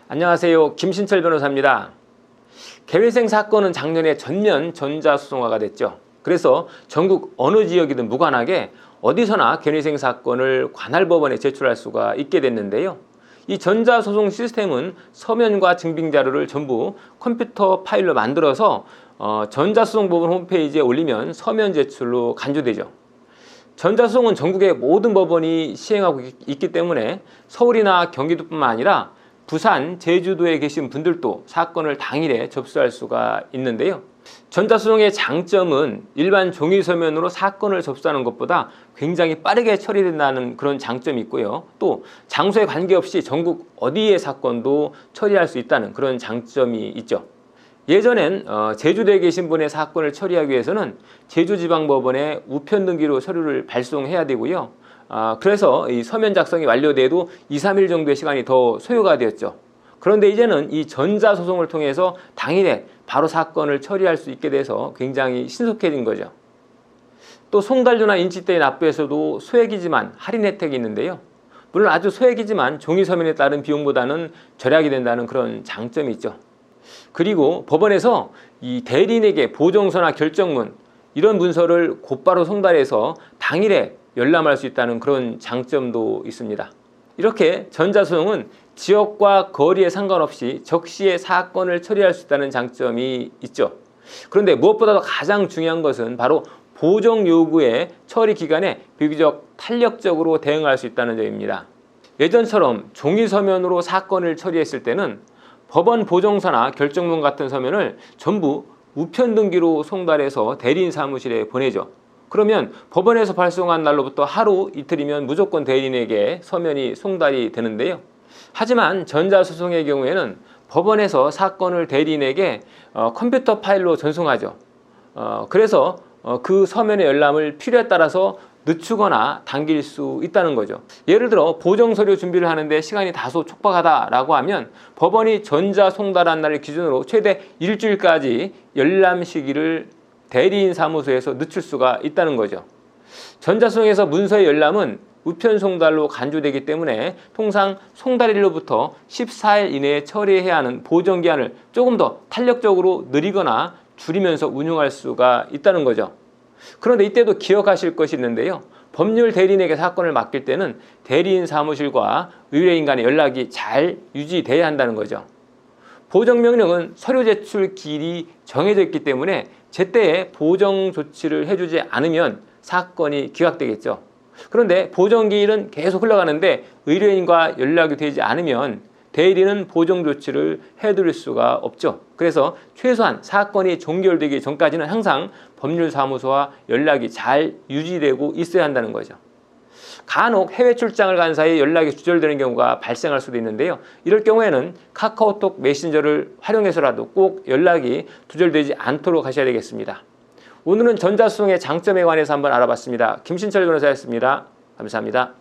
안녕하세요. 김신철 변호사입니다. 개회생 사건은 작년에 전면 전자소송화가 됐죠. 그래서 전국 어느 지역이든 무관하게 어디서나 개회생 사건을 관할법원에 제출할 수가 있게 됐는데요. 이 전자소송 시스템은 서면과 증빙자료를 전부 컴퓨터 파일로 만들어서 전자소송법원 홈페이지에 올리면 서면 제출로 간주되죠. 전자소송은 전국의 모든 법원이 시행하고 있기 때문에 서울이나 경기도뿐만 아니라 부산, 제주도에 계신 분들도 사건을 당일에 접수할 수가 있는데요. 전자소송의 장점은 일반 종이서면으로 사건을 접수하는 것보다 굉장히 빠르게 처리된다는 그런 장점이 있고요. 또 장소에 관계없이 전국 어디의 사건도 처리할 수 있다는 그런 장점이 있죠. 예전엔 제주도에 계신 분의 사건을 처리하기 위해서는 제주지방법원에 우편등기로 서류를 발송해야 되고요. 그래서 이 서면 작성이 완료돼도 2-3일 정도의 시간이 더 소요가 되었죠. 그런데 이제는 이 전자소송을 통해서 당일에 바로 사건을 처리할 수 있게 돼서 굉장히 신속해진 거죠. 또 송달료나 인치대의 납부에서도 소액이지만 할인 혜택이 있는데요. 물론 아주 소액이지만 종이서면에 따른 비용보다는 절약이 된다는 그런 장점이 있죠. 그리고 법원에서 이 대리인에게 보정서나 결정문 이런 문서를 곧바로 송달해서 당일에 열람할 수 있다는 그런 장점도 있습니다. 이렇게 전자소송은 지역과 거리에 상관없이 적시에 사건을 처리할 수 있다는 장점이 있죠. 그런데 무엇보다도 가장 중요한 것은 바로 보정 요구의 처리 기간에 비교적 탄력적으로 대응할 수 있다는 점입니다. 예전처럼 종이 서면으로 사건을 처리했을 때는 법원 보정서나 결정문 같은 서면을 전부 우편등기로 송달해서 대리인 사무실에 보내죠. 그러면 법원에서 발송한 날로부터 하루 이틀이면 무조건 대리인에게 서면이 송달이 되는데요. 하지만 전자소송의 경우에는 법원에서 사건을 대리인에게 컴퓨터 파일로 전송하죠. 그래서 그 서면의 열람을 필요에 따라서 늦추거나 당길 수 있다는 거죠. 예를 들어 보정서류 준비를 하는데 시간이 다소 촉박하다라고 하면 법원이 전자송달한 날을 기준으로 최대 일주일까지 열람 시기를 대리인 사무소에서 늦출 수가 있다는 거죠. 전자소송에서 문서의 열람은 우편 송달로 간주되기 때문에 통상 송달일로부터 14일 이내에 처리해야 하는 보정기한을 조금 더 탄력적으로 느리거나 줄이면서 운용할 수가 있다는 거죠. 그런데 이때도 기억하실 것이 있는데요. 법률 대리인에게 사건을 맡길 때는 대리인 사무실과 의뢰인 간의 연락이 잘 유지돼야 한다는 거죠. 보정명령은 서류 제출 기일이 정해져 있기 때문에 제때에 보정 조치를 해주지 않으면 사건이 기각되겠죠. 그런데 보정기일은 계속 흘러가는데 의뢰인과 연락이 되지 않으면 대리인은 보정 조치를 해드릴 수가 없죠. 그래서 최소한 사건이 종결되기 전까지는 항상 법률사무소와 연락이 잘 유지되고 있어야 한다는 거죠. 간혹 해외 출장을 간 사이 연락이 두절되는 경우가 발생할 수도 있는데요. 이럴 경우에는 카카오톡 메신저를 활용해서라도 꼭 연락이 두절되지 않도록 하셔야 되겠습니다. 오늘은 전자소송의 장점에 관해서 한번 알아봤습니다. 김신철 변호사였습니다. 감사합니다.